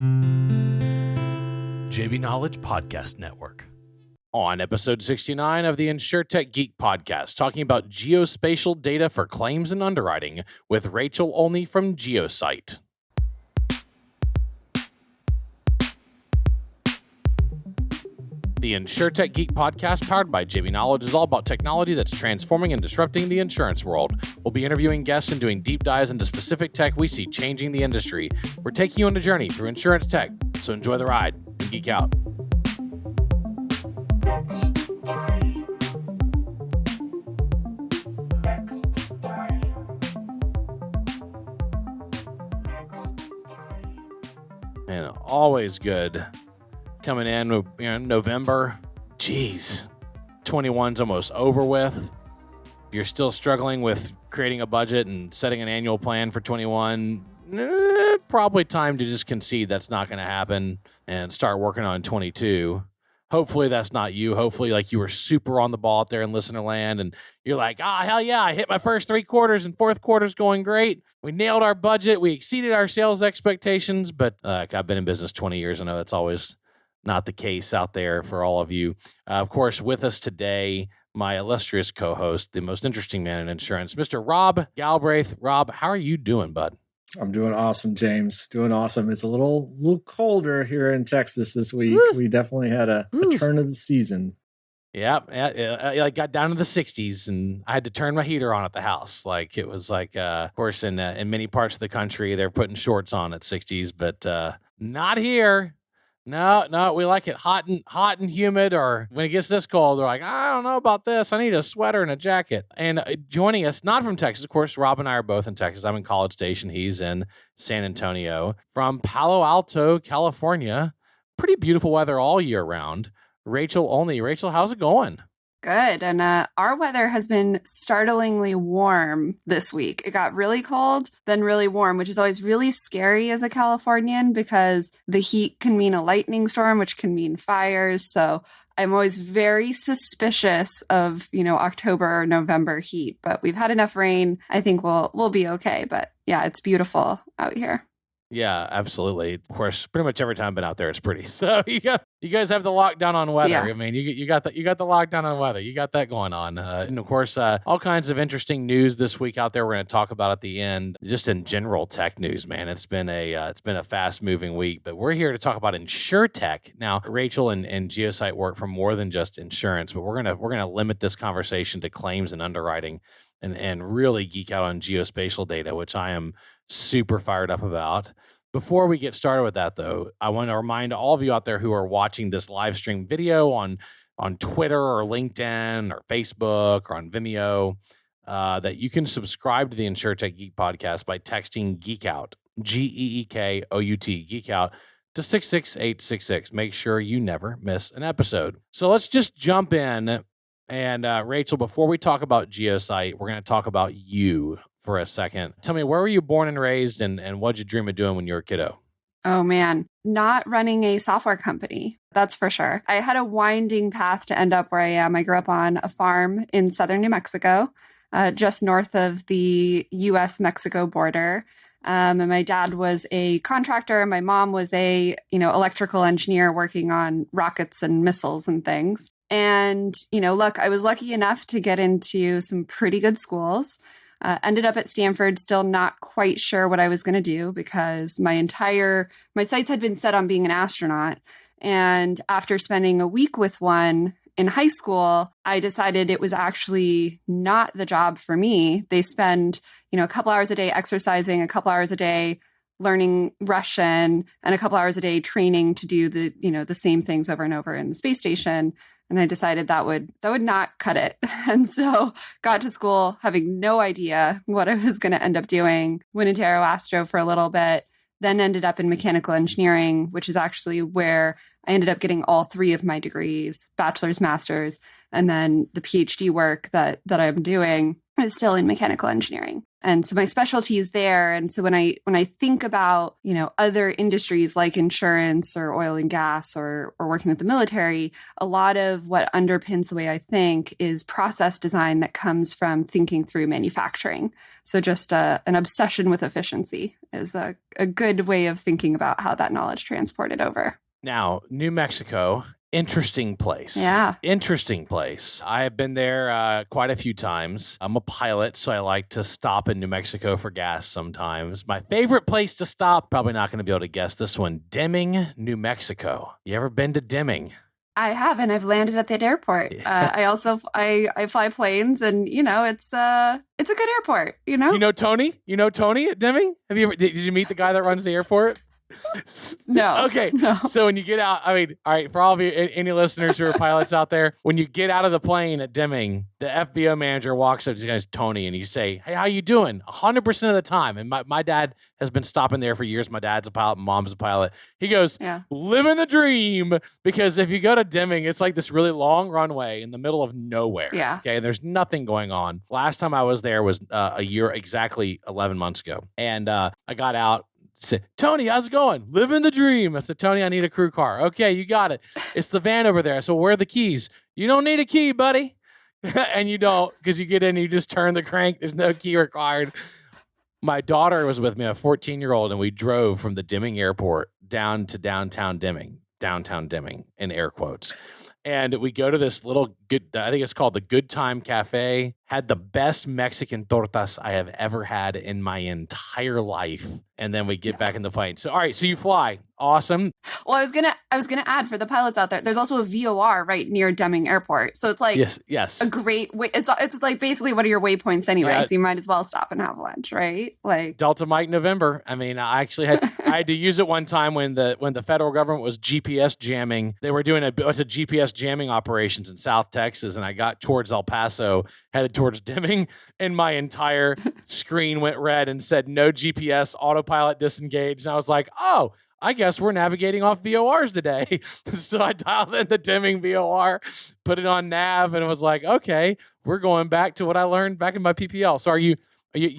JB Knowledge Podcast Network. On episode 69 of the Insurtech Geek Podcast, talking about geospatial data for claims and underwriting with Rachel Olney from Geosite. The Insurtech Geek Podcast, powered by JB Knowledge, is all about technology that's transforming and disrupting the insurance world. We'll be interviewing guests and doing deep dives into specific tech we see changing the industry. We're taking you on a journey through insurance tech, so enjoy the ride and geek out. And always good coming in, November. Jeez, 21's almost over with. If you're still struggling with creating a budget and setting an annual plan for 21, probably time to just concede that's not going to happen and start working on 22. Hopefully that's not you. Hopefully, like, you were super on the ball out there in listener land and you're like, hell yeah, I hit my first 3 quarters and fourth quarter's going great. We nailed our budget. We exceeded our sales expectations. But I've been in business 20 years. I know that's always not the case out there for all of you. Of course, with us today, my illustrious co-host, the most interesting man in insurance, Mr. Rob Galbraith. Rob, how are you doing, bud? I'm doing awesome, James. Doing awesome. It's a little colder here in Texas this week. Woo. We definitely had a turn of the season. Yeah, I got down to the 60s, and I had to turn my heater on at the house. Like, it was like, of course, in many parts of the country, they're putting shorts on at 60s, but not here. No, we like it hot and humid, or when it gets this cold, they're like, I don't know about this. I need a sweater and a jacket. And joining us, not from Texas, of course, Rob and I are both in Texas. I'm in College Station. He's in San Antonio. From Palo Alto, California. Pretty beautiful weather all year round. Rachel Olney. Rachel, how's it going? Good. And our weather has been startlingly warm this week. It got really cold, then really warm, which is always really scary as a Californian because the heat can mean a lightning storm, which can mean fires. So I'm always very suspicious of, October or November heat. But we've had enough rain. I think we'll be okay. But yeah, it's beautiful out here. Yeah, absolutely. Of course, pretty much every time I've been out there, it's pretty. So you guys have the lockdown on weather. Yeah. I mean, you got the lockdown on weather. You got that going on, and of course, all kinds of interesting news this week out there. We're going to talk about at the end, just in general tech news. Man, it's been a fast moving week, but we're here to talk about Insurtech. Now, Rachel and Geosite work for more than just insurance, but we're gonna limit this conversation to claims and underwriting, and really geek out on geospatial data, which I am super fired up about. Before we get started with that, though, I want to remind all of you out there who are watching this live stream video on Twitter or LinkedIn or Facebook or on Vimeo, that you can subscribe to the Insurtech Geek Podcast by texting Geek Out, GEEKOUT, Geek Out, to 66866. Make sure you never miss an episode. So let's just jump in. And Rachel, before we talk about Geosite, we're going to talk about you for a second. Tell me, where were you born and raised, and what'd you dream of doing when you were a kiddo? Oh, man. Not running a software company. That's for sure. I had a winding path to end up where I am. I grew up on a farm in southern New Mexico, just north of the U.S.-Mexico border. And my dad was a contractor. My mom was a, electrical engineer working on rockets and missiles and things. And, look, I was lucky enough to get into some pretty good schools. Ended up at Stanford, still not quite sure what I was going to do because my sights had been set on being an astronaut. And after spending a week with one in high school, I decided it was actually not the job for me. They spend, a couple hours a day exercising, a couple hours a day learning Russian, and a couple hours a day training to do the same things over and over in the space station. And I decided that would not cut it. And so got to school having no idea what I was going to end up doing. Went into Aeroastro for a little bit, then ended up in mechanical engineering, which is actually where I ended up getting all 3 of my degrees, bachelor's, master's, and then the PhD work that I'm doing is still in mechanical engineering. And so my specialty is there. And so when I think about, other industries like insurance or oil and gas or working with the military, a lot of what underpins the way I think is process design that comes from thinking through manufacturing. So just an obsession with efficiency is a good way of thinking about how that knowledge transported over. Now, New Mexico, interesting place. Yeah. Interesting place. I have been there quite a few times. I'm a pilot, so I like to stop in New Mexico for gas sometimes. My favorite place to stop, probably not going to be able to guess this one, Deming, New Mexico. You ever been to Deming? I have, and I've landed at that airport. I also I fly planes, and it's a good airport. Do you know Tony? You know Tony at Deming? Did you meet the guy that runs the airport? No. Okay. No. So when you get out, all right, for all of you, any listeners who are pilots out there, when you get out of the plane at Deming, the FBO manager walks up to you guys, Tony, and you say, "Hey, how you doing?" 100% of the time. And my dad has been stopping there for years. My dad's a pilot, my mom's a pilot. He goes, living the dream, because if you go to Deming, it's like this really long runway in the middle of nowhere. Yeah. Okay. And there's nothing going on. Last time I was there was a year, exactly 11 months ago. And I got out. Said, Tony, how's it going? Living the dream. I said, Tony, I need a crew car. Okay, you got it. It's the van over there. So where are the keys? You don't need a key, buddy. And you don't, because you get in and you just turn the crank. There's no key required. My daughter was with me, a 14-year-old, and we drove from the Deming airport down to downtown Deming in air quotes. And we go to this little I think it's called the Good Time Cafe. Had the best Mexican tortas I have ever had in my entire life. And then we get back in the plane. So, all right, so you fly. Awesome. Well, I was gonna add for the pilots out there, there's also a VOR right near Deming Airport. So it's like yes. a great way. It's like basically one of your waypoints anyway. Yeah. So you might as well stop and have lunch, right? Like Delta Mike November. I mean, I actually had I had to use it one time when the federal government was GPS jamming. They were doing a bunch of GPS jamming operations in South Texas, and I got towards El Paso, headed towards Deming, and my entire screen went red and said no GPS, autopilot disengaged. And I was like, oh, I guess we're navigating off VORs today. So I dialed in the Deming VOR, put it on nav, and it was like, okay, we're going back to what I learned back in my PPL. So you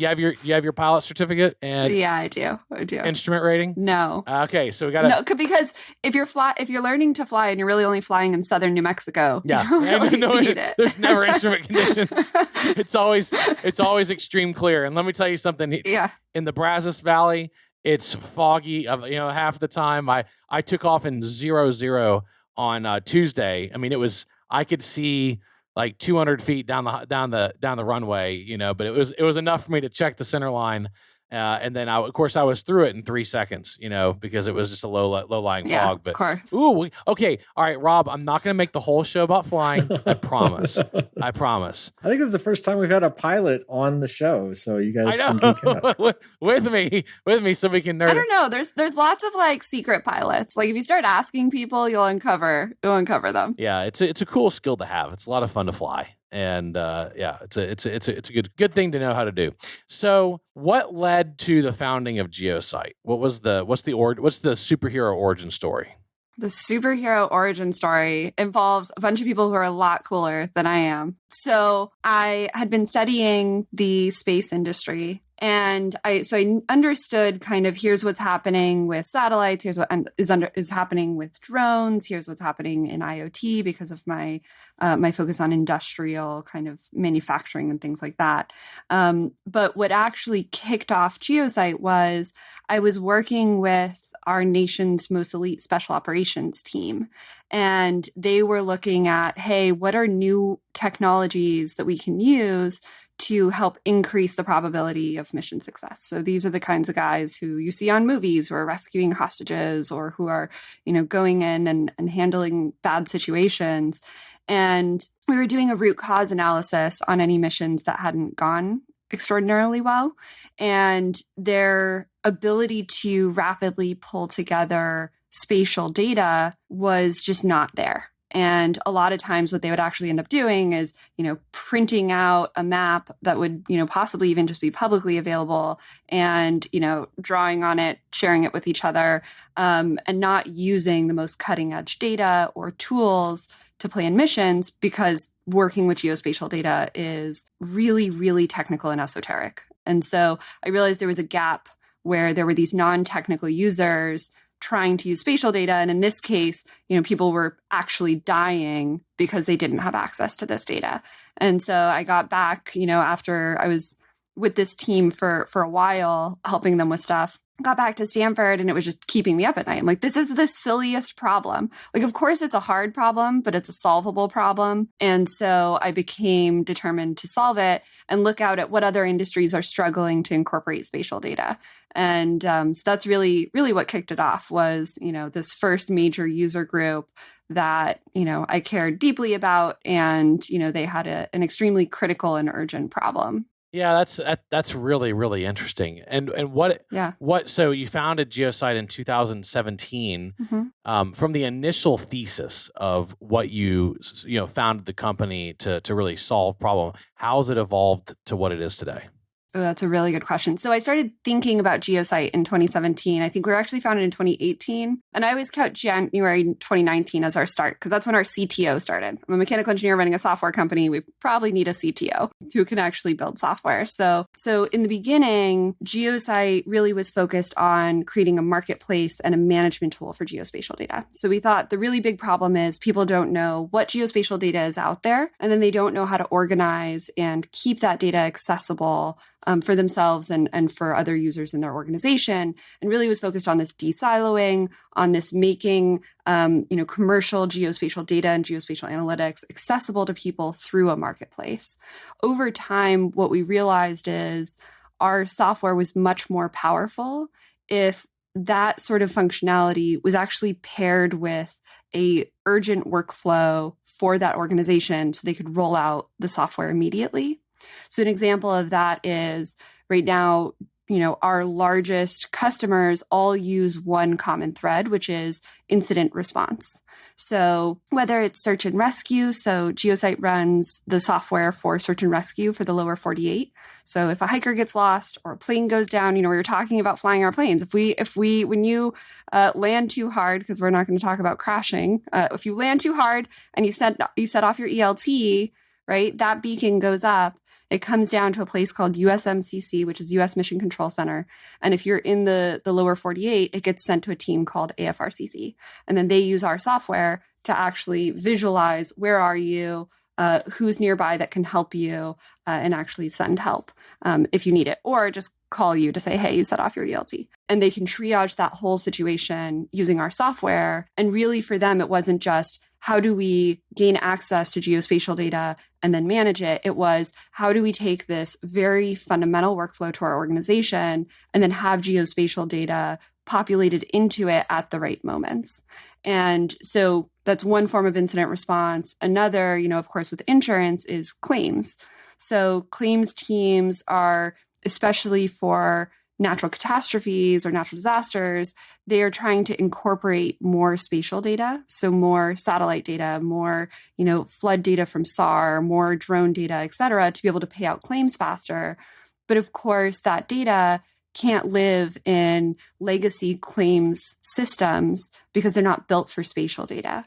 have your pilot certificate? And yeah, I do. Instrument rating? No. Okay, so we got no, because if you're learning to fly and you're really only flying in southern New Mexico, you don't really need it. There's never instrument conditions. It's always extreme clear. And let me tell you something. Yeah. In the Brazos Valley, it's foggy. Half the time I took off in 0-0 on Tuesday. I mean, I could see like 200 feet down the runway, but it was enough for me to check the center line. And then I was through it in 3 seconds, because it was just a low-lying fog. But of course. Ooh, okay. All right, Rob, I'm not going to make the whole show about flying. I promise. I promise. I think it's the first time we've had a pilot on the show, so you guys can geek out. with me, so we can nerd. I don't know. There's lots of like secret pilots. Like if you start asking people, you'll uncover them. Yeah, it's a cool skill to have. It's a lot of fun to fly. And it's a good thing to know how to do. So, what led to the founding of Geosite? What's the superhero origin story? The superhero origin story involves a bunch of people who are a lot cooler than I am. So, I had been studying the space industry. And I understood kind of here's what's happening with satellites. Here's what is happening with drones. Here's what's happening in IoT because of my focus on industrial kind of manufacturing and things like that. But what actually kicked off Geosite was I was working with our nation's most elite special operations team. And they were looking at, hey, what are new technologies that we can use to help increase the probability of mission success. So these are the kinds of guys who you see on movies who are rescuing hostages or who are, going in and handling bad situations. And we were doing a root cause analysis on any missions that hadn't gone extraordinarily well. And their ability to rapidly pull together spatial data was just not there. And a lot of times what they would actually end up doing is, printing out a map that would, possibly even just be publicly available and, drawing on it, sharing it with each other, and not using the most cutting edge data or tools to plan missions because working with geospatial data is really, really technical and esoteric. And so I realized there was a gap where there were these non-technical users trying to use spatial data. And in this case, people were actually dying because they didn't have access to this data. And so I got back, after I was with this team for a while, helping them with stuff, got back to Stanford, and it was just keeping me up at night. I'm like, this is the silliest problem. Like, of course, it's a hard problem, but it's a solvable problem. And so I became determined to solve it and look out at what other industries are struggling to incorporate spatial data. And so that's really, really what kicked it off was, this first major user group that, I cared deeply about. And, they had an extremely critical and urgent problem. Yeah, that's really, really interesting. And what so you founded Geosite in 2017. From the initial thesis of what you founded the company to really solve problem, how's it evolved to what it is today? Oh, that's a really good question. So I started thinking about Geosite in 2017. I think we were actually founded in 2018. And I always count January 2019 as our start because that's when our CTO started. I'm a mechanical engineer running a software company. We probably need a CTO who can actually build software. So in the beginning, Geosite really was focused on creating a marketplace and a management tool for geospatial data. So we thought the really big problem is people don't know what geospatial data is out there, and then they don't know how to organize and keep that data accessible for themselves and for other users in their organization, and really was focused on this de-siloing, on this making commercial geospatial data and geospatial analytics accessible to people through a marketplace. Over time, what we realized is our software was much more powerful if that sort of functionality was actually paired with a urgent workflow for that organization so they could roll out the software immediately. So an example of that is right now, our largest customers all use one common thread, which is incident response. So whether it's search and rescue, so Geosite runs the software for search and rescue for the lower 48. So if a hiker gets lost or a plane goes down, we were talking about flying our planes. When you land too hard, because we're not going to talk about crashing, if you land too hard and you set off your ELT, right, that beacon goes up. It comes down to a place called USMCC, which is U.S. Mission Control Center. And if you're in the lower 48, it gets sent to a team called AFRCC. And then they use our software to actually visualize where are you, who's nearby that can help you, and actually send help if you need it, or just call you to say, hey, you set off your ELT. And they can triage that whole situation using our software. And really for them, it wasn't just how do we gain access to geospatial data and then manage it? It was how do we take this very fundamental workflow to our organization and then have geospatial data populated into it at the right moments. And so that's one form of incident response. Another, of course, with insurance is claims. So claims teams are, especially for natural catastrophes or natural disasters, they are trying to incorporate more spatial data. So more satellite data, more, flood data from SAR, more drone data, et cetera, to be able to pay out claims faster. But of course, that data can't live in legacy claims systems because they're not built for spatial data.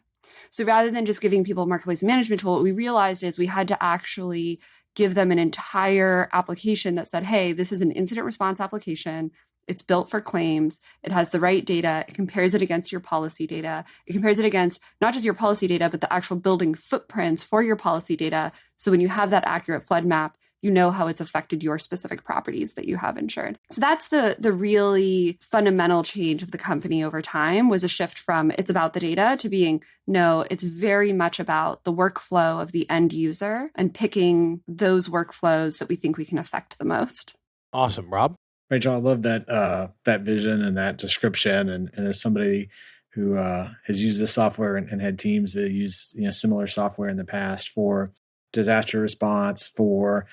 So rather than just giving people a marketplace management tool, what we realized is we had to actually give them an entire application that said, hey, this is an incident response application. It's built for claims. It has the right data. It compares it against your policy data. It compares it against not just your policy data, but the actual building footprints for your policy data. So when you have that accurate flood map, you know how it's affected your specific properties that you have insured. So that's the really fundamental change of the company over time, was a shift from it's about the data to being, no, it's very much about the workflow of the end user and picking those workflows that we think we can affect the most. Awesome. Rob? Rachel, I love that vision and that description. And as somebody who has used this software and had teams that use similar software in the past for disaster response, for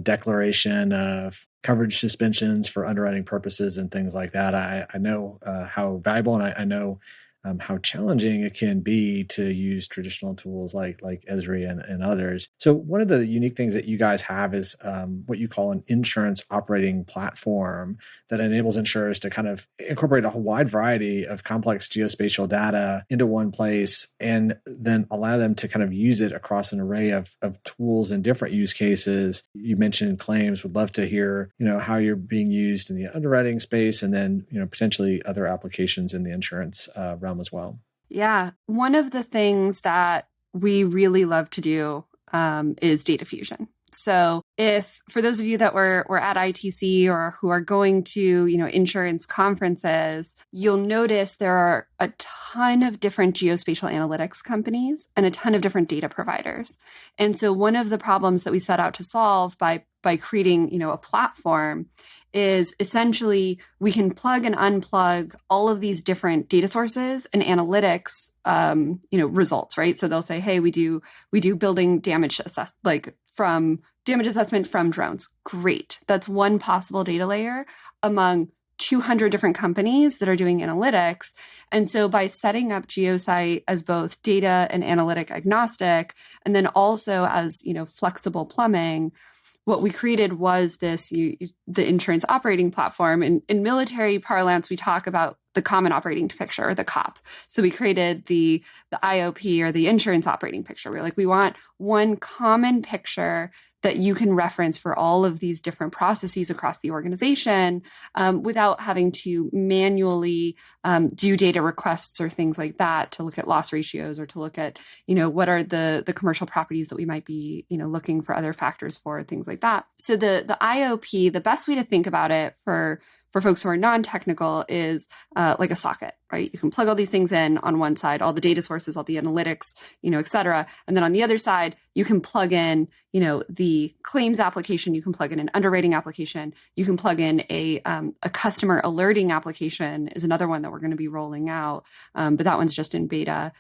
declaration of coverage suspensions for underwriting purposes and things like that, I know how valuable, and I know how challenging it can be to use traditional tools like Esri and others. So one of the unique things that you guys have is what you call an insurance operating platform that enables insurers to kind of incorporate a wide variety of complex geospatial data into one place and then allow them to kind of use it across an array of tools and different use cases. You mentioned claims. Would love to hear, how you're being used in the underwriting space and then, potentially other applications in the insurance realm as well. Yeah. One of the things that we really love to do is data fusion. So if, for those of you that were at ITC or who are going to, insurance conferences, you'll notice there are a ton of different geospatial analytics companies and a ton of different data providers. And so one of the problems that we set out to solve by creating, a platform is essentially we can plug and unplug all of these different data sources and analytics, results, right? So they'll say, hey, we do building damage from damage assessment from drones. Great. That's one possible data layer among 200 different companies that are doing analytics. And so by setting up Geosite as both data and analytic agnostic, and then also as, flexible plumbing, what we created was the insurance operating platform. In military parlance, we talk about the common operating picture, or the COP. So we created the IOP, or the insurance operating picture. We're like, we want one common picture that you can reference for all of these different processes across the organization without having to manually do data requests or things like that to look at loss ratios or to look at, what are the commercial properties that we might be, looking for other factors for, things like that. So the IOP, the best way to think about it for folks who are non-technical is like a socket, right? You can plug all these things in on one side, all the data sources, all the analytics, et cetera. And then on the other side, you can plug in, the claims application, you can plug in an underwriting application, you can plug in a customer alerting application is another one that we're going to be rolling out. But that one's just in beta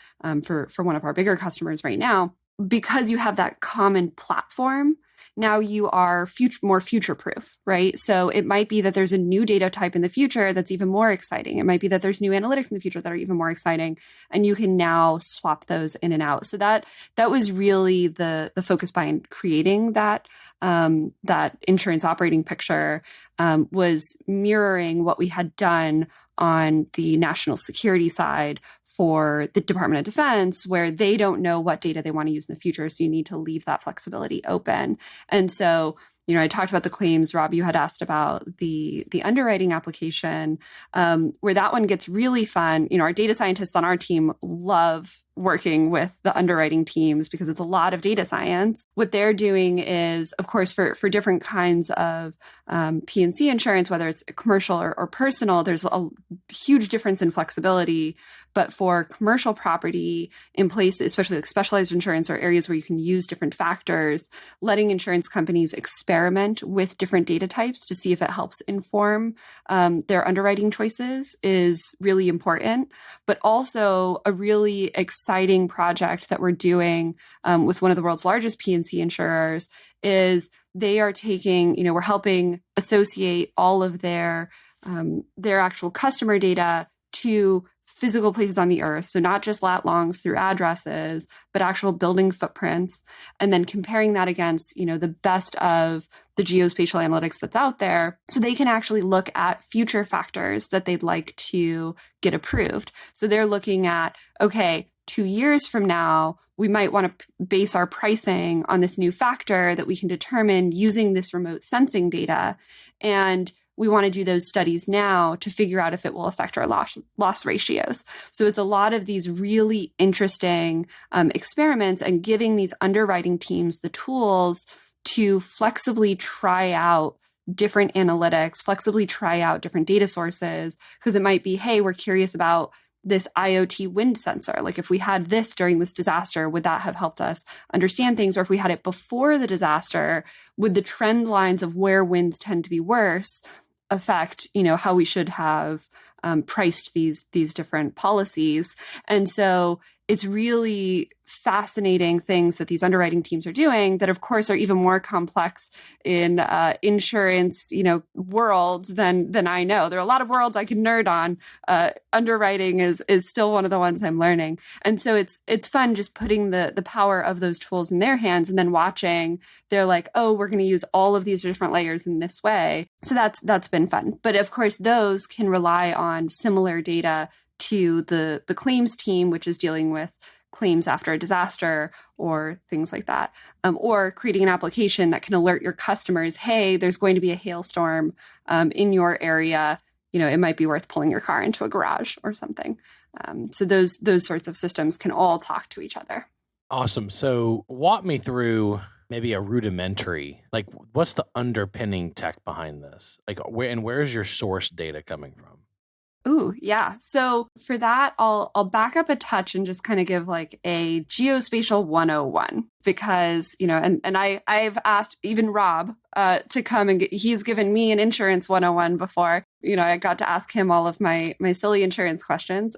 for one of our bigger customers right now. Because you have that common platform, now you are more future-proof, right? So it might be that there's a new data type in the future that's even more exciting. It might be that there's new analytics in the future that are even more exciting, and you can now swap those in and out. So that was really the focus behind creating that insurance operating picture, was mirroring what we had done on the national security side for the Department of Defense, where they don't know what data they want to use in the future. So you need to leave that flexibility open. And so, I talked about the claims. Rob, you had asked about the underwriting application, where that one gets really fun. Our data scientists on our team love working with the underwriting teams because it's a lot of data science. What they're doing is, of course, for different kinds of P&C insurance, whether it's commercial or personal, there's a huge difference in flexibility. But for commercial property in places, especially like specialized insurance or areas where you can use different factors, letting insurance companies experiment with different data types to see if it helps inform their underwriting choices is really important. But also a really exciting project that we're doing with one of the world's largest P&C insurers is they are taking, we're helping associate all of their actual customer data to physical places on the earth. So not just lat longs through addresses, but actual building footprints. And then comparing that against, the best of the geospatial analytics that's out there. So they can actually look at future factors that they'd like to get approved. So they're looking at, okay, 2 years from now, we might want to base our pricing on this new factor that we can determine using this remote sensing data. And we want to do those studies now to figure out if it will affect our loss ratios. So it's a lot of these really interesting experiments and giving these underwriting teams the tools to flexibly try out different analytics, flexibly try out different data sources, because it might be, hey, we're curious about this IoT wind sensor. Like if we had this during this disaster, would that have helped us understand things? Or if we had it before the disaster, would the trend lines of where winds tend to be worse affect, how we should have priced these different policies? And so it's really fascinating things that these underwriting teams are doing that, of course, are even more complex in insurance, worlds than I know. There are a lot of worlds I can nerd on. Underwriting is still one of the ones I'm learning, and so it's fun just putting the power of those tools in their hands and then watching. They're like, oh, we're going to use all of these different layers in this way. So that's been fun. But of course, those can rely on similar data to the claims team, which is dealing with claims after a disaster or things like that, or creating an application that can alert your customers, hey, there's going to be a hailstorm in your area. It might be worth pulling your car into a garage or something. So those sorts of systems can all talk to each other. Awesome. So walk me through maybe a rudimentary, like what's the underpinning tech behind this? Like where's your source data coming from? Ooh, yeah. So for that, I'll back up a touch and just kind of give like a geospatial 101 because, and I've asked even Rob to come and he's given me an insurance 101 before. I got to ask him all of my silly insurance questions.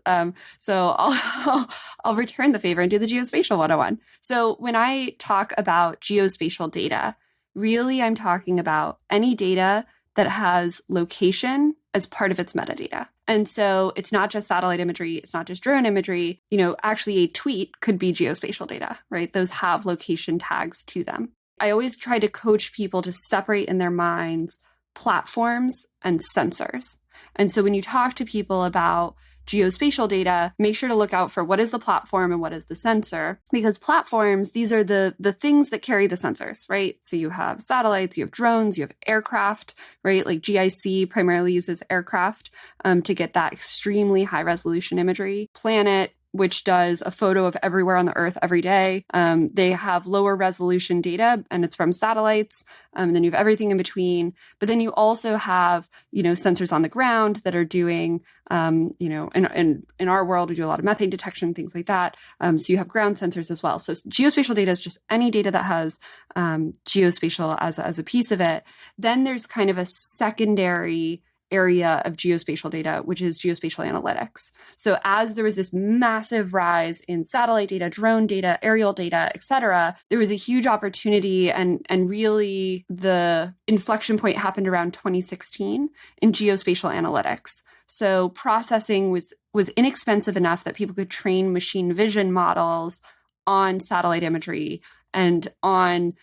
So I'll return the favor and do the geospatial 101. So when I talk about geospatial data, really I'm talking about any data that has location as part of its metadata. And so it's not just satellite imagery, it's not just drone imagery. Actually a tweet could be geospatial data, right? Those have location tags to them. I always try to coach people to separate in their minds platforms and sensors. And so when you talk to people about geospatial data, make sure to look out for what is the platform and what is the sensor, because platforms, these are the things that carry the sensors, right? So you have satellites, you have drones, you have aircraft, right? Like GIC primarily uses aircraft to get that extremely high resolution imagery. Planet, which does a photo of everywhere on the Earth every day. They have lower resolution data, and it's from satellites. And then you have everything in between. But then you also have, sensors on the ground that are doing, in our world, we do a lot of methane detection, things like that. So you have ground sensors as well. So geospatial data is just any data that has geospatial as a piece of it. Then there's kind of a secondary area of geospatial data, which is geospatial analytics. So as there was this massive rise in satellite data, drone data, aerial data, et cetera, there was a huge opportunity and really the inflection point happened around 2016 in geospatial analytics. So processing was inexpensive enough that people could train machine vision models on satellite imagery and on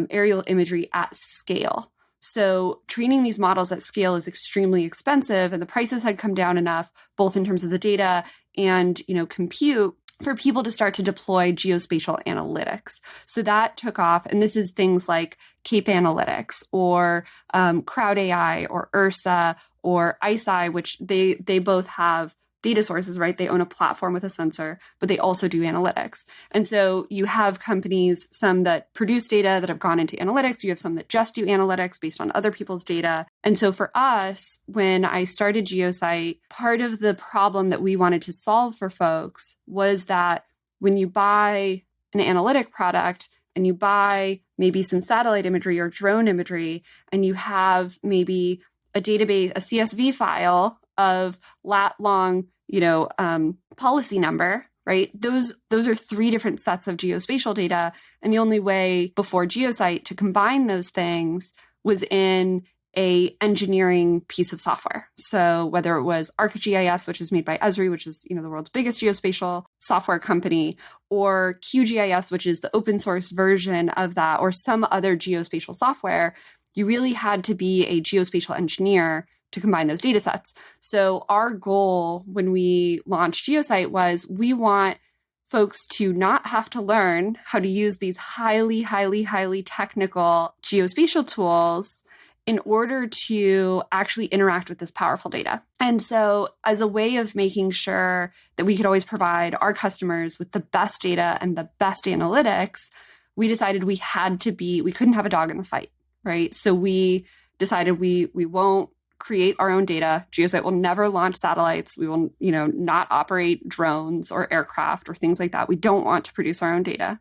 aerial imagery at scale. So training these models at scale is extremely expensive, and the prices had come down enough, both in terms of the data and compute, for people to start to deploy geospatial analytics. So that took off, and this is things like Cape Analytics or Crowd AI or Ursa or ICEYE, which they both have data sources, right? They own a platform with a sensor, but they also do analytics. And so you have companies, some that produce data that have gone into analytics. You have some that just do analytics based on other people's data. And so for us, when I started Geosite, part of the problem that we wanted to solve for folks was that when you buy an analytic product and you buy maybe some satellite imagery or drone imagery, and you have maybe a database, a CSV file of lat long, policy number, right? Those are three different sets of geospatial data. And the only way before Geosite to combine those things was in a engineering piece of software. So whether it was ArcGIS, which is made by Esri, which is, the world's biggest geospatial software company, or QGIS, which is the open source version of that, or some other geospatial software, you really had to be a geospatial engineer to combine those data sets. So our goal when we launched Geosite was we want folks to not have to learn how to use these highly, highly, highly technical geospatial tools in order to actually interact with this powerful data. And so as a way of making sure that we could always provide our customers with the best data and the best analytics, we decided we couldn't have a dog in the fight, right? So we decided we won't create our own data. Geosite will never launch satellites. We will, not operate drones or aircraft or things like that. We don't want to produce our own data.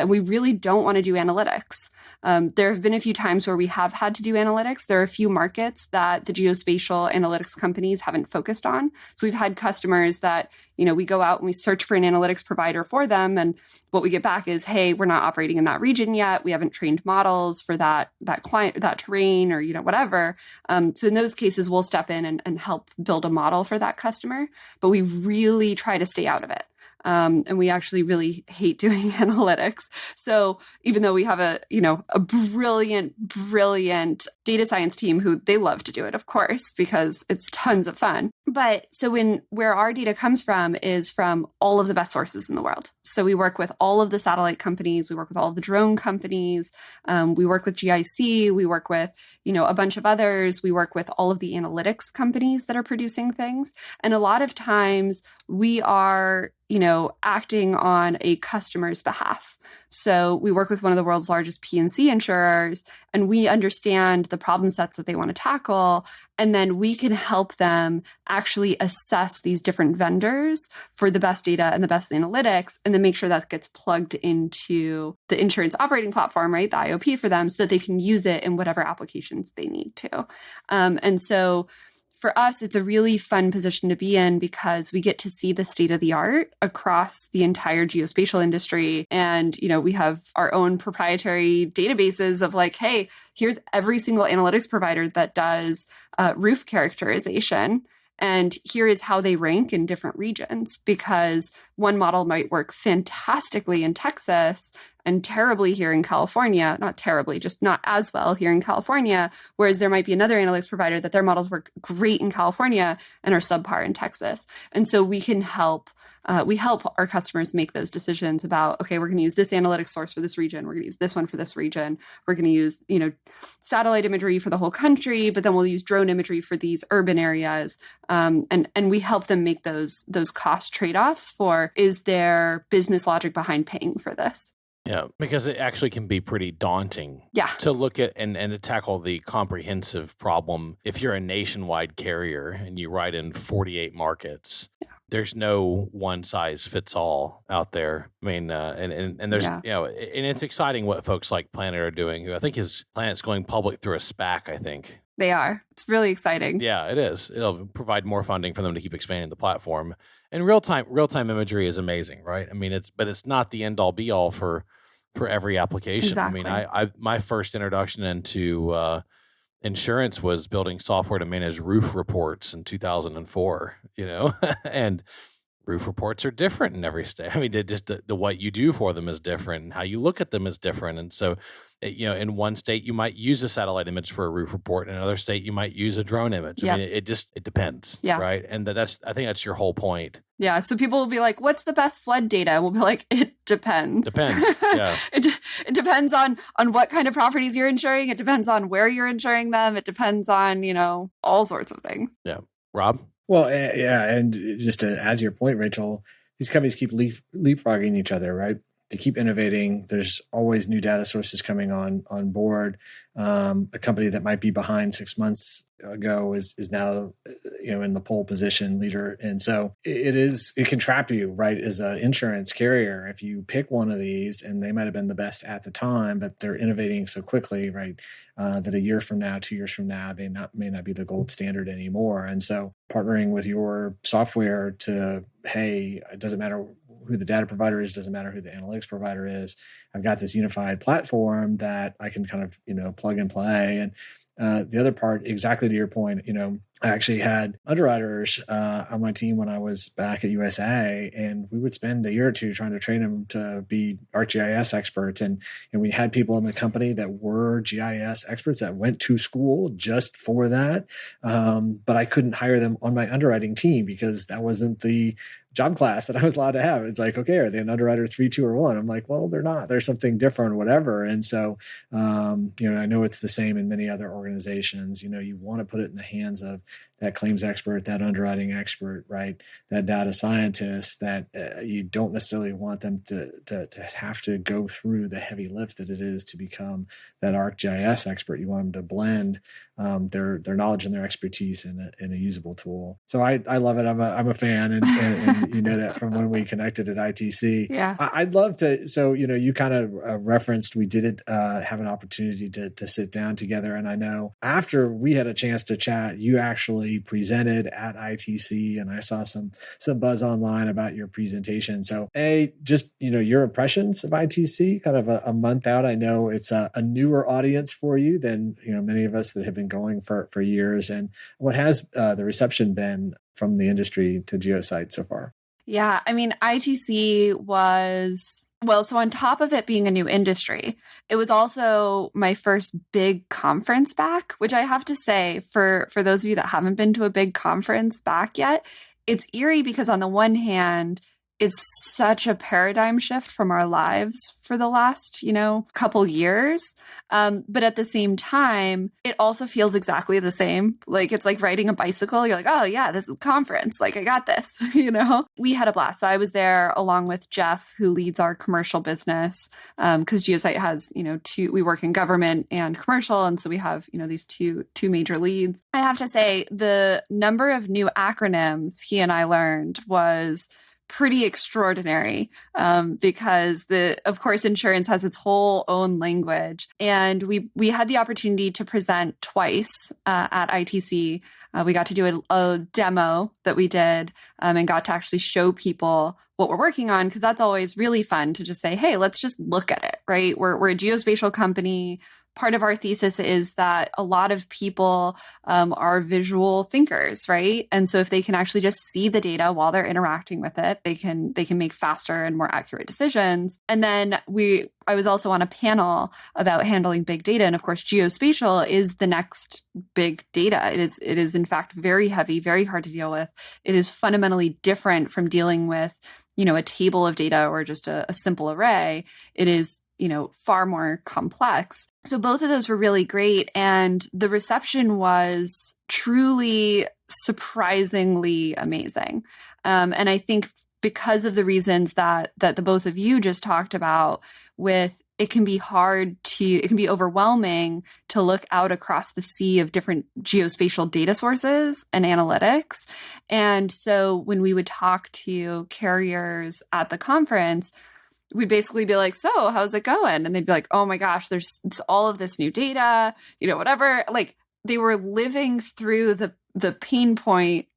We really don't want to do analytics. There have been a few times where we have had to do analytics. There are a few markets that the geospatial analytics companies haven't focused on. So we've had customers that, we go out and we search for an analytics provider for them. And what we get back is, hey, we're not operating in that region yet. We haven't trained models for that client, that terrain, or, whatever. So in those cases, we'll step in and help build a model for that customer. But we really try to stay out of it. And we actually really hate doing analytics. So even though we have a brilliant data science team who they love to do it, of course, because it's tons of fun. But so where our data comes from is from all of the best sources in the world. So we work with all of the satellite companies. We work with all of the drone companies. We work with GIC. We work with, a bunch of others. We work with all of the analytics companies that are producing things. And a lot of times we are acting on a customer's behalf. So we work with one of the world's largest P&C insurers, and we understand the problem sets that they want to tackle. And then we can help them actually assess these different vendors for the best data and the best analytics, and then make sure that gets plugged into the insurance operating platform, right? The IOP for them, so that they can use it in whatever applications they need to. And so for us, it's a really fun position to be in because we get to see the state of the art across the entire geospatial industry. And, we have our own proprietary databases of like, hey, here's every single analytics provider that does roof characterization. And here is how they rank in different regions, because one model might work fantastically in Texas and terribly here in California. Not terribly, just not as well here in California. Whereas there might be another analytics provider that their models work great in California and are subpar in Texas. And so we can help. We help our customers make those decisions about, okay, we're going to use this analytics source for this region. We're going to use this one for this region. We're going to use, satellite imagery for the whole country, but then we'll use drone imagery for these urban areas. And we help them make those cost trade-offs for, is there business logic behind paying for this? Yeah, because it actually can be pretty daunting to look at and to tackle the comprehensive problem. If you're a nationwide carrier and you write in 48 markets, there's no one size fits all out there. I mean, and there's, and it's exciting what folks like Planet are doing, who I think Planet's going public through a SPAC, I think. They are. It's really exciting. Yeah, it is. It'll provide more funding for them to keep expanding the platform. And real-time imagery is amazing, right? I mean, it's not the end all be all for every application. Exactly. I mean, my first introduction into insurance was building software to manage roof reports in 2004, and roof reports are different in every state. I mean, just the what you do for them is different, and how you look at them is different. And so, in one state you might use a satellite image for a roof report, in another state you might use a drone image. I mean, it depends, right? And I think that's your whole point. Yeah. So people will be like, "What's the best flood data?" And we'll be like, "It depends." Depends. Yeah. It depends on what kind of properties you're insuring. It depends on where you're insuring them. It depends on all sorts of things. Yeah. Rob? Well, yeah, and just to add to your point, Rachel, these companies keep leapfrogging each other, right? They keep innovating. There's always new data sources coming on board. A company that might be behind 6 months ago is now in the pole position leader, and so it can trap you, right, as an insurance carrier if you pick one of these, and they might have been the best at the time, but they're innovating so quickly, right, that a year from now, 2 years from now, they may not be the gold standard anymore. And so partnering with your software to, hey, it doesn't matter who the data provider is, doesn't matter who the analytics provider is. I've got this unified platform that I can kind of, plug and play. And the other part, exactly to your point, I actually had underwriters on my team when I was back at USA, and we would spend a year or two trying to train them to be ArcGIS experts. And we had people in the company that were GIS experts that went to school just for that. But I couldn't hire them on my underwriting team because that wasn't the job class that I was allowed to have. It's like, okay, are they an underwriter 3, 2, or 1? I'm like, well, they're not. They're something different, whatever. And so, I know it's the same in many other organizations. You want to put it in the hands of that claims expert, that underwriting expert, right? That data scientist, that you don't necessarily want them to have to go through the heavy lift that it is to become that ArcGIS expert. You want them to blend their knowledge and their expertise in a usable tool. So I love it. I'm a fan, and you know that from when we connected at ITC. Yeah. I'd love to. So, you kind of referenced we did have an opportunity to sit down together. And I know after we had a chance to chat, you actually presented at ITC, and I saw some buzz online about your presentation. So, just, your impressions of ITC, kind of a month out. I know it's a newer audience for you than, many of us that have been going for years. And what has the reception been from the industry to Geosite so far? Yeah, I mean, ITC was, so on top of it being a new industry, it was also my first big conference back, which I have to say, for those of you that haven't been to a big conference back yet, it's eerie because on the one hand, it's such a paradigm shift from our lives for the last, couple years. But at the same time, it also feels exactly the same. Like, it's like riding a bicycle. You're like, oh yeah, this is a conference. Like, I got this, We had a blast. So I was there along with Jeff, who leads our commercial business. Because Geosite has, we work in government and commercial. And so we have, these two major leads. I have to say the number of new acronyms he and I learned was pretty extraordinary, because of course, insurance has its whole own language. And we had the opportunity to present twice at ITC. We got to do a demo that we did, and got to actually show people what we're working on, because that's always really fun to just say, hey, let's just look at it, right? We're a geospatial company. Part of our thesis is that a lot of people are visual thinkers, right? And so if they can actually just see the data while they're interacting with it, they can make faster and more accurate decisions. And then I was also on a panel about handling big data. And of course, geospatial is the next big data. It is in fact very heavy, very hard to deal with. It is fundamentally different from dealing with, a table of data or just a simple array. It is, far more complex. So both of those were really great. And the reception was truly surprisingly amazing. And I think because of the reasons that the both of you just talked about, it can be overwhelming to look out across the sea of different geospatial data sources and analytics. And so when we would talk to carriers at the conference, we'd basically be like, so how's it going? And they'd be like, oh my gosh, there's all of this new data, whatever. Like, they were living through the pain point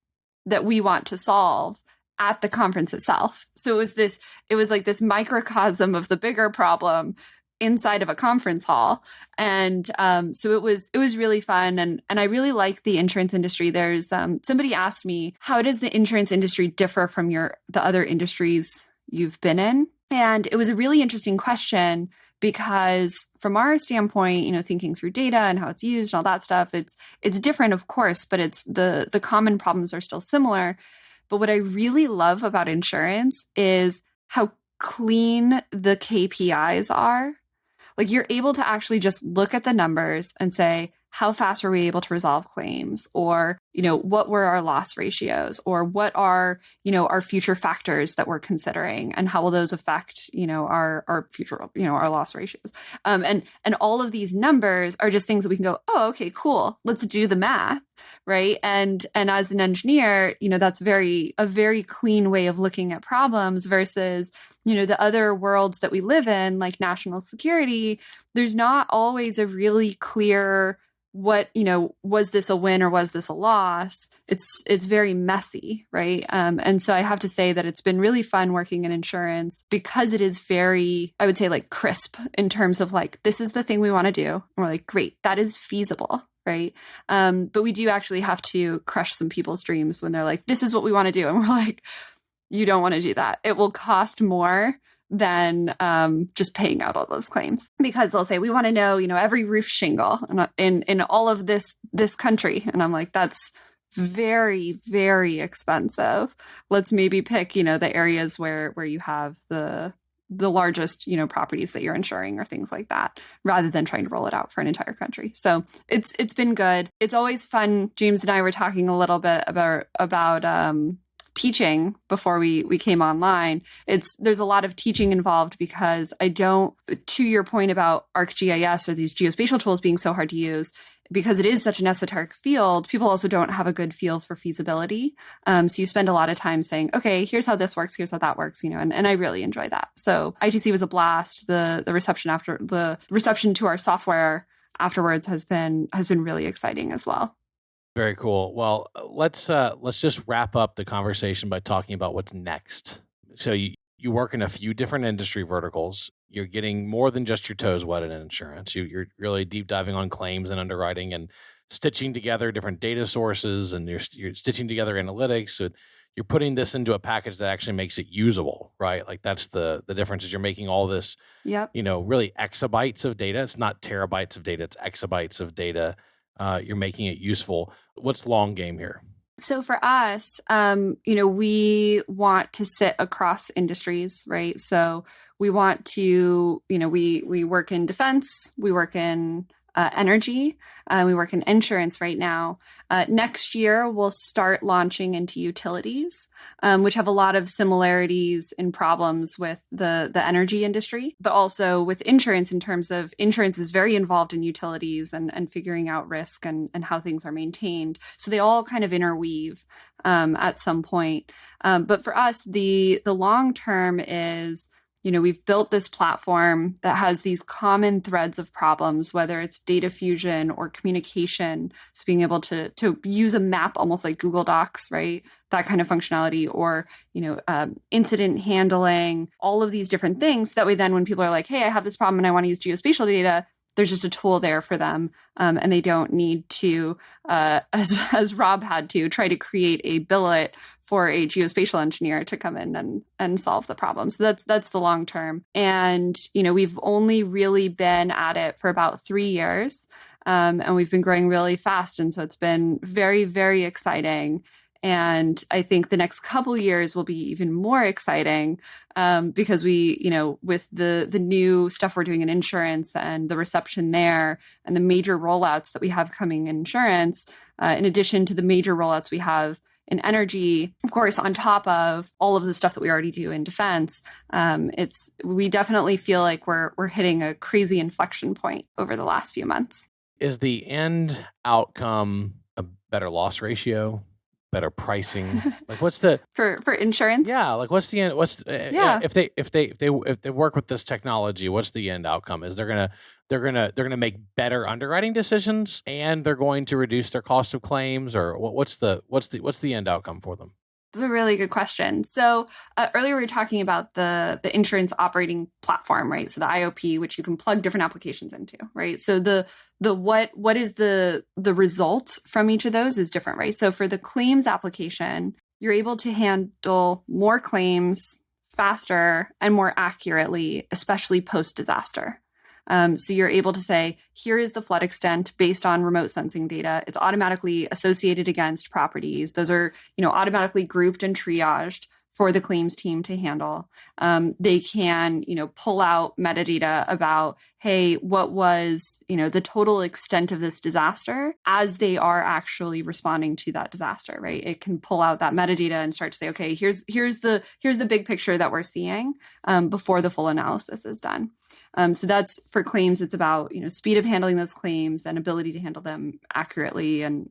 that we want to solve at the conference itself. So it was like this microcosm of the bigger problem inside of a conference hall. And so it was really fun. And I really like the insurance industry. There's somebody asked me, how does the insurance industry differ from the other industries you've been in? And it was a really interesting question, because from our standpoint, thinking through data and how it's used and all that stuff, it's different, of course, but it's the common problems are still similar. But what I really love about insurance is how clean the KPIs are. Like, you're able to actually just look at the numbers and say, how fast were we able to resolve claims? Or, what were our loss ratios? Or what are, our future factors that we're considering? And how will those affect, our future, our loss ratios? And all of these numbers are just things that we can go, oh, okay, cool. Let's do the math, right? And as an engineer, that's a very clean way of looking at problems versus, the other worlds that we live in, like national security. There's not always a really clear what, was this a win or was this a loss? It's very messy, right? And so I have to say that it's been really fun working in insurance, because it is very, I would say, like, crisp in terms of like, this is the thing we want to do. And we're like, great, that is feasible, right? But we do actually have to crush some people's dreams when they're like, this is what we want to do. And we're like, you don't want to do that. It will cost more than just paying out all those claims, because they'll say, we want to know, every roof shingle in all of this country. And I'm like, that's very, very expensive. Let's maybe pick, the areas where you have the largest, properties that you're insuring or things like that, rather than trying to roll it out for an entire country. So it's been good. It's always fun. James and I were talking a little bit about teaching before we came online. There's a lot of teaching involved, because to your point about ArcGIS or these geospatial tools being so hard to use, because it is such an esoteric field, people also don't have a good feel for feasibility. So you spend a lot of time saying, okay, here's how this works, here's how that works, and I really enjoy that. So ITC was a blast. The reception to our software afterwards has been really exciting as well. Very cool. Well, let's just wrap up the conversation by talking about what's next. So you work in a few different industry verticals. You're getting more than just your toes wet in insurance. You're really deep diving on claims and underwriting and stitching together different data sources, and you're stitching together analytics. So you're putting this into a package that actually makes it usable, right? Like that's the difference is you're making all this, Yep. really exabytes of data. It's not terabytes of data, it's exabytes of data. You're making it useful. What's long game here? So for us, we want to sit across industries, right? So we want to, we work in defense, we work in energy, we work in insurance right now. Next year, we'll start launching into utilities, which have a lot of similarities in problems with the energy industry, but also with insurance in terms of insurance is very involved in utilities and figuring out risk and how things are maintained. So they all kind of interweave at some point. But for us, the long term is, we've built this platform that has these common threads of problems, whether it's data fusion or communication. So being able to use a map almost like Google Docs, right? That kind of functionality, or, incident handling, all of these different things. That way, then when people are like, hey, I have this problem and I want to use geospatial data, there's just a tool there for them. And they don't need to, as Rob had to, try to create a billet for a geospatial engineer to come in and solve the problem. So that's the long term. And, we've only really been at it for about 3 years. And we've been growing really fast. And so it's been very, very exciting. And I think the next couple years will be even more exciting because we, with the new stuff we're doing in insurance and the reception there and the major rollouts that we have coming in insurance, in addition to the major rollouts we have in energy, of course, on top of all of the stuff that we already do in defense, we definitely feel like we're hitting a crazy inflection point over the last few months. Is the end outcome a better loss ratio, better pricing? Like, what's the for insurance? Yeah, like what's the end? Yeah. If they work with this technology, what's the end outcome? Is they're gonna make better underwriting decisions, and they're going to reduce their cost of claims, or what's the end outcome for them? That's a really good question. So earlier we were talking about the insurance operating platform, right? So the IOP, which you can plug different applications into, right? So the what is the result from each of those is different, right? So for the claims application, you're able to handle more claims faster and more accurately, especially post-disaster. So you're able to say, here is the flood extent based on remote sensing data. It's automatically associated against properties. Those are, automatically grouped and triaged for the claims team to handle. They can, pull out metadata about, hey, what was, the total extent of this disaster as they are actually responding to that disaster, right? It can pull out that metadata and start to say, okay, here's the big picture that we're seeing before the full analysis is done. So that's for claims. It's about, speed of handling those claims and ability to handle them accurately and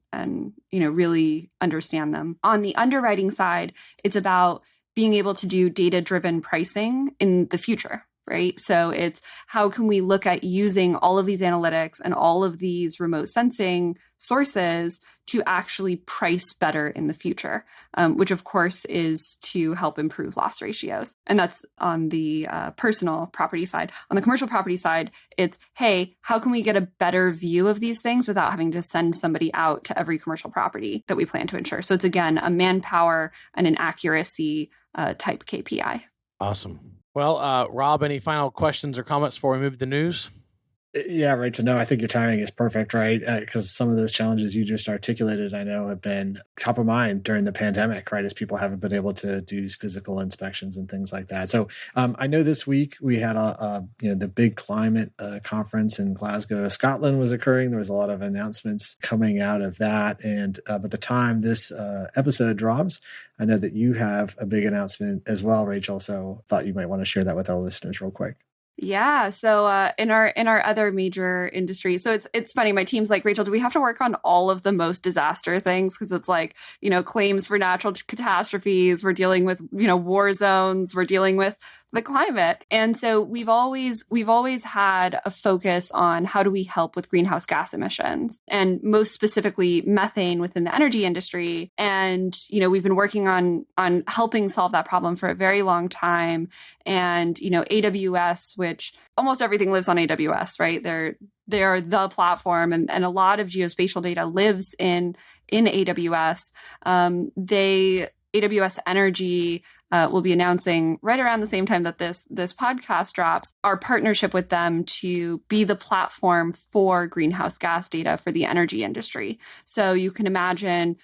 really understand them. On the underwriting side, it's about being able to do data-driven pricing in the future, right? So it's how can we look at using all of these analytics and all of these remote sensing sources to actually price better in the future, which of course is to help improve loss ratios. And that's on the personal property side. On the commercial property side, it's, hey, how can we get a better view of these things without having to send somebody out to every commercial property that we plan to insure? So it's, again, a manpower and an accuracy type KPI. Awesome. Well, Rob, any final questions or comments before we move to the news? Yeah, Rachel, no, I think your timing is perfect, right? Because some of those challenges you just articulated, I know, have been top of mind during the pandemic, right? As people haven't been able to do physical inspections and things like that. So I know this week we had the big climate conference in Glasgow, Scotland was occurring. There was a lot of announcements coming out of that. And by the time this episode drops, I know that you have a big announcement as well, Rachel. So I thought you might want to share that with our listeners real quick. Yeah. So in our other major industries, so it's funny. My team's like, Rachel, do we have to work on all of the most disaster things? Because it's like, claims for natural catastrophes. We're dealing with, war zones. We're dealing with the climate. And so we've always had a focus on how do we help with greenhouse gas emissions, and most specifically methane within the energy industry. And we've been working on helping solve that problem for a very long time. And AWS, which almost everything lives on AWS, right? They are the platform, and a lot of geospatial data lives in AWS. AWS Energy will be announcing right around the same time that this podcast drops our partnership with them to be the platform for greenhouse gas data for the energy industry. So you can imagine,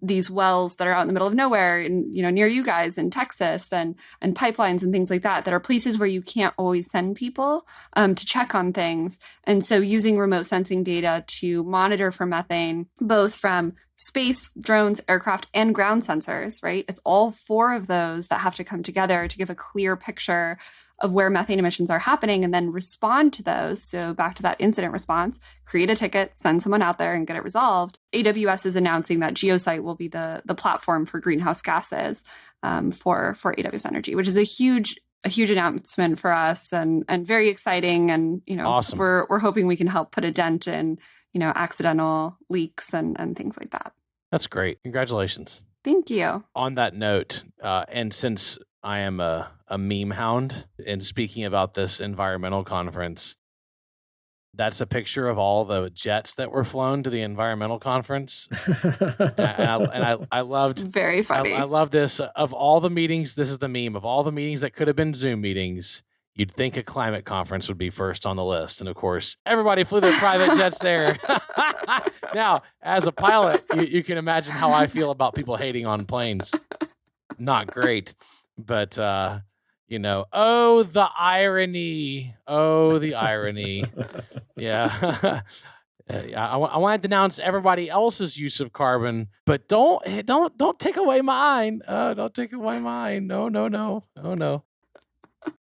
these wells that are out in the middle of nowhere and, near you guys in Texas, and pipelines and things like that are places where you can't always send people to check on things. And so using remote sensing data to monitor for methane, both from space, drones, aircraft, and ground sensors, right? It's all four of those that have to come together to give a clear picture of where methane emissions are happening, and then respond to those. So back to that incident response, create a ticket, send someone out there and get it resolved. AWS is announcing that Geosite will be the platform for greenhouse gases for AWS Energy, which is a huge announcement for us, and very exciting. And, Awesome. We're hoping we can help put a dent in, accidental leaks and things like that. That's great. Congratulations. Thank you. On that note, and since I am a meme hound, and speaking about this environmental conference, that's a picture of all the jets that were flown to the environmental conference. and I loved, very funny. I love this. Of all the meetings, this is the meme. Of all the meetings that could have been Zoom meetings, you'd think a climate conference would be first on the list. And of course, everybody flew their private jets there. Now, as a pilot, you can imagine how I feel about people hating on planes. Not great, but oh, the irony. Oh, the irony. Yeah. I want to denounce everybody else's use of carbon, but don't take away mine. Don't take away mine. No.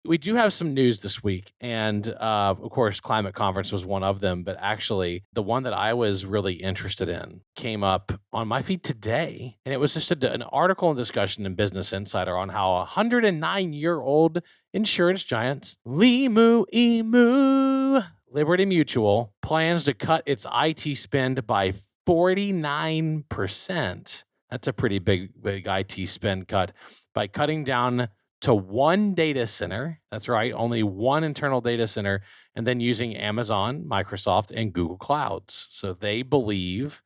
We do have some news this week, and of course, climate conference was one of them. But actually, the one that I was really interested in came up on my feed today, and it was just an article and discussion in Business Insider on how 109-year-old insurance giants Limu Emu Liberty Mutual plans to cut its IT spend by 49%. That's a pretty big IT spend cut, by cutting down to one data center. That's right, only one internal data center, and then using Amazon, Microsoft, and Google Clouds. So they believe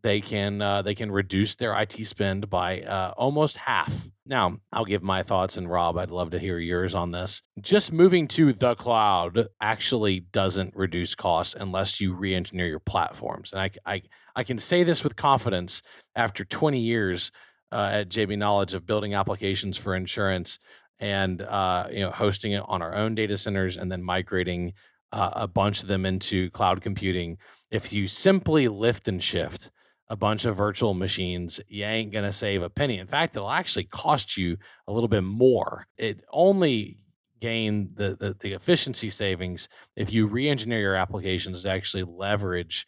they can reduce their IT spend by almost half. Now, I'll give my thoughts, and Rob, I'd love to hear yours on this. Just moving to the cloud actually doesn't reduce costs unless you re-engineer your platforms. And I can say this with confidence after 20 years at JB Knowledge of building applications for insurance, and hosting it on our own data centers, and then migrating a bunch of them into cloud computing. If you simply lift and shift a bunch of virtual machines, you ain't gonna save a penny. In fact, it'll actually cost you a little bit more. It only gain the efficiency savings if you re-engineer your applications to actually leverage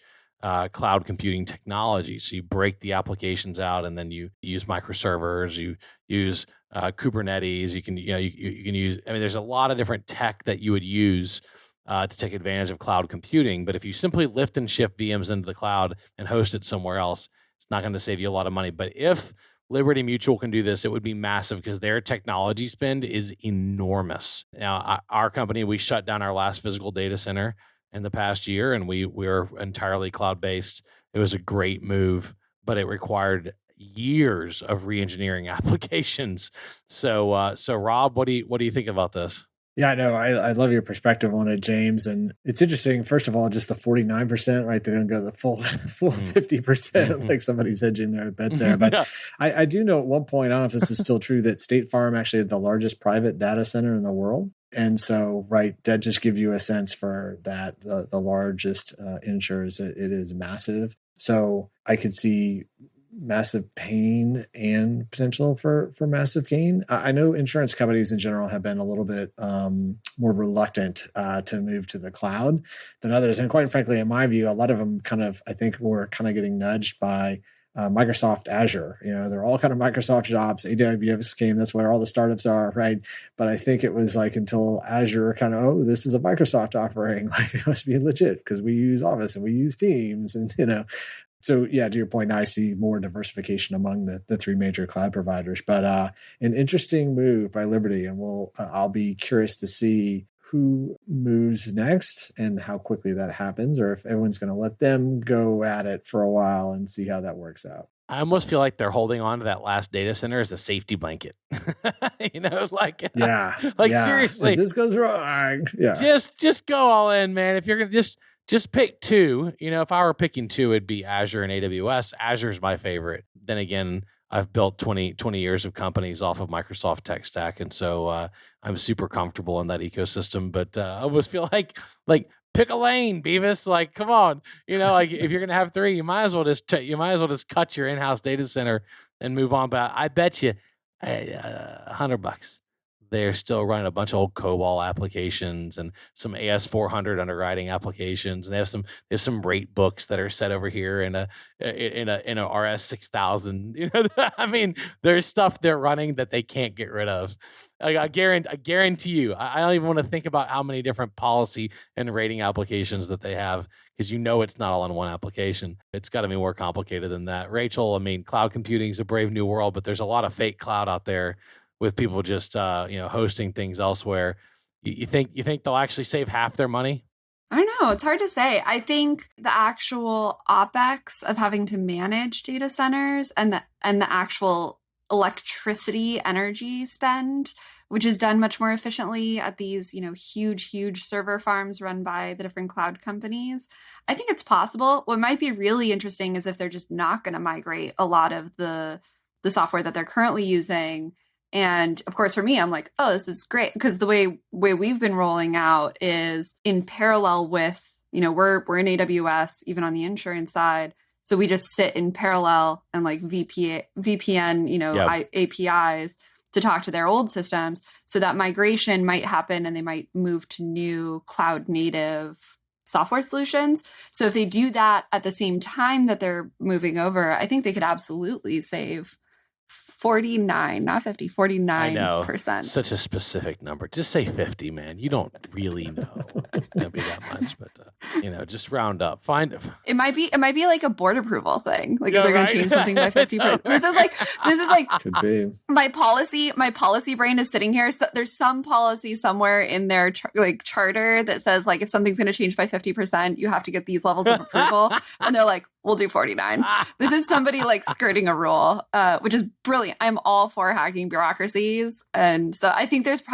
cloud computing technology. So you break the applications out, and then you use microservers, you use Kubernetes. You can use. I mean, there's a lot of different tech that you would use to take advantage of cloud computing. But if you simply lift and shift VMs into the cloud and host it somewhere else, it's not going to save you a lot of money. But if Liberty Mutual can do this, it would be massive, because their technology spend is enormous. Now, our company, we shut down our last physical data center in the past year, and we're entirely cloud-based. It was a great move, but it required years of re-engineering applications. So Rob, what do you think about this? Yeah, no, I love your perspective on it, James. And it's interesting, first of all, just the 49%, right? They're going to go to the full 50%, like somebody's hedging their bets there. But yeah. I do know at one point, I don't know if this is still true, that State Farm actually had the largest private data center in the world. And so, right, that just gives you a sense for that, the largest insurers, it is massive. So I could see massive pain and potential for massive gain. I know insurance companies in general have been a little bit more reluctant to move to the cloud than others. And quite frankly, in my view, a lot of them I think were kind of getting nudged by Microsoft Azure. They're all kind of Microsoft jobs. AWS came, that's where all the startups are, right? But I think it was like until Azure kind of, oh, this is a Microsoft offering, like it must be legit because we use Office and we use Teams and, So yeah, to your point, I see more diversification among the three major cloud providers, but an interesting move by Liberty, and I'll be curious to see who moves next and how quickly that happens, or if everyone's going to let them go at it for a while and see how that works out. I almost feel like they're holding on to that last data center as a safety blanket. Seriously, if this goes wrong, just go all in, man. If you're gonna just pick two, if I were picking two, it'd be Azure and AWS. Azure's my favorite. Then again, I've built 20 years of companies off of Microsoft tech stack, and so I'm super comfortable in that ecosystem. But I almost feel like pick a lane, Beavis. Like, come on, if you're gonna have three, you might as well just cut your in-house data center and move on. But I bet you, $100. They're still running a bunch of old COBOL applications and some AS400 underwriting applications, and they have some rate books that are set over here in a RS6000. I mean, there's stuff they're running that they can't get rid of. I guarantee you. I don't even want to think about how many different policy and rating applications that they have, because it's not all in one application. It's got to be more complicated than that. Rachel, I mean, cloud computing is a brave new world, but there's a lot of fake cloud out there with people just hosting things elsewhere. You think they'll actually save half their money? I don't know. It's hard to say. I think the actual OpEx of having to manage data centers and the actual electricity energy spend, which is done much more efficiently at these, huge server farms run by the different cloud companies. I think it's possible. What might be really interesting is if they're just not going to migrate a lot of the software that they're currently using. And of course, for me, I'm like, oh, this is great, because the way we've been rolling out is in parallel with, we're in AWS, even on the insurance side. So we just sit in parallel and like VPN, APIs to talk to their old systems. So that migration might happen and they might move to new cloud native software solutions. So if they do that at the same time that they're moving over, I think they could absolutely save 49, not 50, 49%. I know. Such a specific number. Just say 50, man. You don't really know it's going to be that much, but just round up. It might be like a board approval thing. Like if they're going to change something by 50%. This is like could be. My policy brain is sitting here. So there's some policy somewhere in their charter that says like if something's going to change by 50%, you have to get these levels of approval. And they're like, we'll do 49. This is somebody like skirting a rule, which is brilliant. I'm all for hacking bureaucracies. And so I think this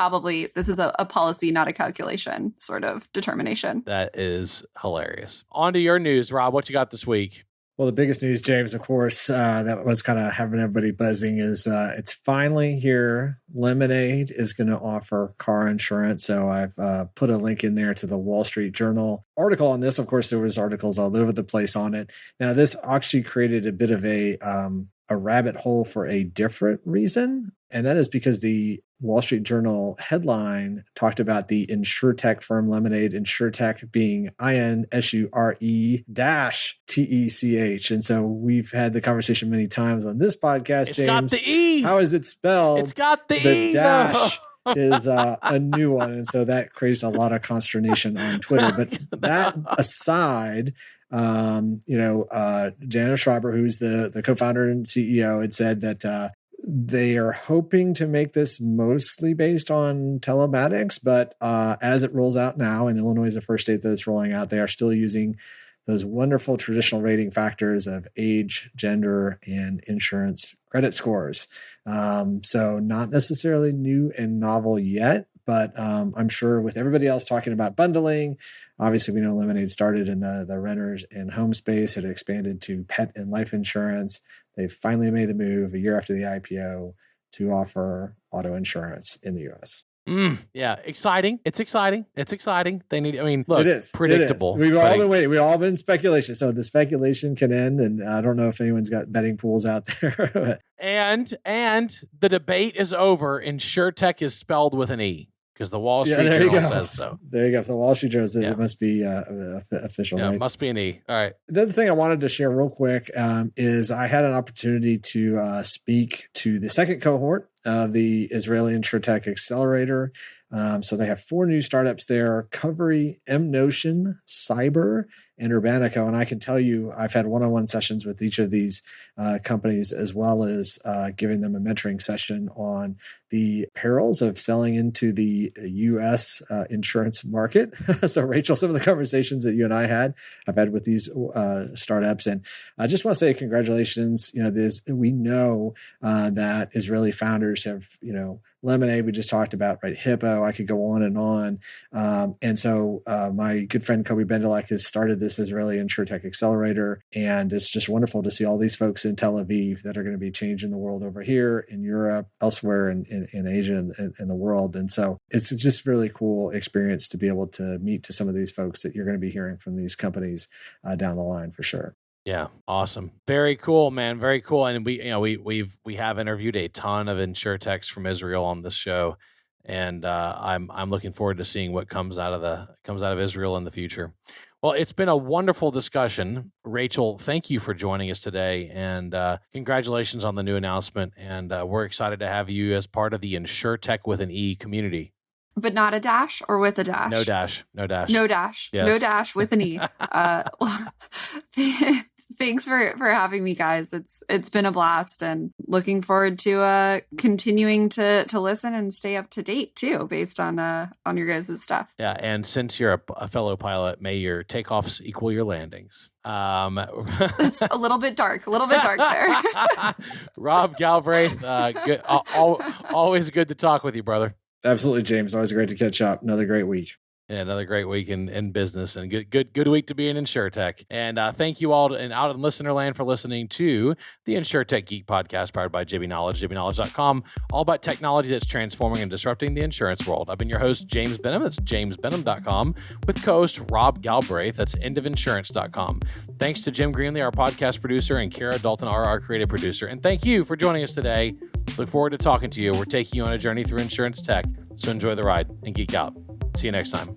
is a policy, not a calculation sort of determination. That is hilarious. On to your news, Rob. What you got this week? Well, the biggest news, James, of course, that was kind of having everybody buzzing is it's finally here. Lemonade is going to offer car insurance. So I've put a link in there to the Wall Street Journal article on this. Of course, there was articles all over the place on it. Now, this actually created a bit of a rabbit hole for a different reason. And that is because the Wall Street Journal headline talked about the Insurtech firm Lemonade, Insurtech being INSURE-TECH. And so we've had the conversation many times on this podcast, It's James. got the E. How is it spelled? It's got the E. The dash is a new one. And so that creates a lot of consternation on Twitter. But that aside, Jana Schreiber, who's the co-founder and CEO, had said that they are hoping to make this mostly based on telematics, but as it rolls out now, and Illinois is the first state that it's rolling out, they are still using those wonderful traditional rating factors of age, gender, and insurance credit scores. So not necessarily new and novel yet, but I'm sure with everybody else talking about bundling, obviously we know Lemonade started in the renters and home space. It expanded to pet and life insurance. They finally made the move a year after the IPO to offer auto insurance in the U.S. Yeah, exciting. It's exciting. It's exciting. They need, I mean, look, It is predictable. It is. We've all been waiting. We've all been in speculation. So the speculation can end. And I don't know if anyone's got betting pools out there. and the debate is over. Insurtech is spelled with an E because the Wall Street Journal says so. There you go. If the Wall Street Journal says it must be official. Yeah, right? It must be an E. All right. The other thing I wanted to share real quick is I had an opportunity to speak to the second cohort of the Israeli Insurtech Accelerator. So they have 4 new startups there: Covery, MNotion, Cyber, and Urbanico. And I can tell you, I've had one-on-one sessions with each of these companies, as well as giving them a mentoring session on the perils of selling into the U.S. Insurance market. So, Rachel, some of the conversations that you and I I've had with these startups, and I just want to say congratulations. We know that Israeli founders have, Lemonade, we just talked about, right? Hippo, I could go on and on. And so my good friend Kobe Bendelek has started this Israeli Insurtech Accelerator, and it's just wonderful to see all these folks in Tel Aviv that are going to be changing the world over here, in Europe, elsewhere in Asia and the world. And so it's just really cool experience to be able to meet to some of these folks that you're going to be hearing from these companies down the line for sure. Yeah, awesome. Very cool, man. Very cool. And we have interviewed a ton of Insurtechs from Israel on this show, and I'm looking forward to seeing what comes out of Israel in the future. Well, it's been a wonderful discussion, Rachel. Thank you for joining us today, and congratulations on the new announcement. And we're excited to have you as part of the Insurtech with an E community. But not a dash, or with a dash? No dash. No dash. No dash. Yes. No dash with an E. Thanks for having me, guys. It's been a blast, and looking forward to continuing to listen and stay up to date too, based on your guys' stuff. Yeah, and since you're a fellow pilot, may your takeoffs equal your landings. It's a little bit dark there. Rob Galbraith, good, always good to talk with you, brother. Absolutely, James. Always great to catch up. Another great week. Yeah, another great week in business, and good week to be in Insurtech. And thank you all out in listener land for listening to the Insurtech Geek Podcast, powered by JB Knowledge, jbknowledge.com, all about technology that's transforming and disrupting the insurance world. I've been your host, James Benham. That's jamesbenham.com, with co-host Rob Galbraith. That's endofinsurance.com. Thanks to Jim Greenlee, our podcast producer, and Kara Dalton, our creative producer. And thank you for joining us today. Look forward to talking to you. We're taking you on a journey through insurance tech, so enjoy the ride and geek out. See you next time.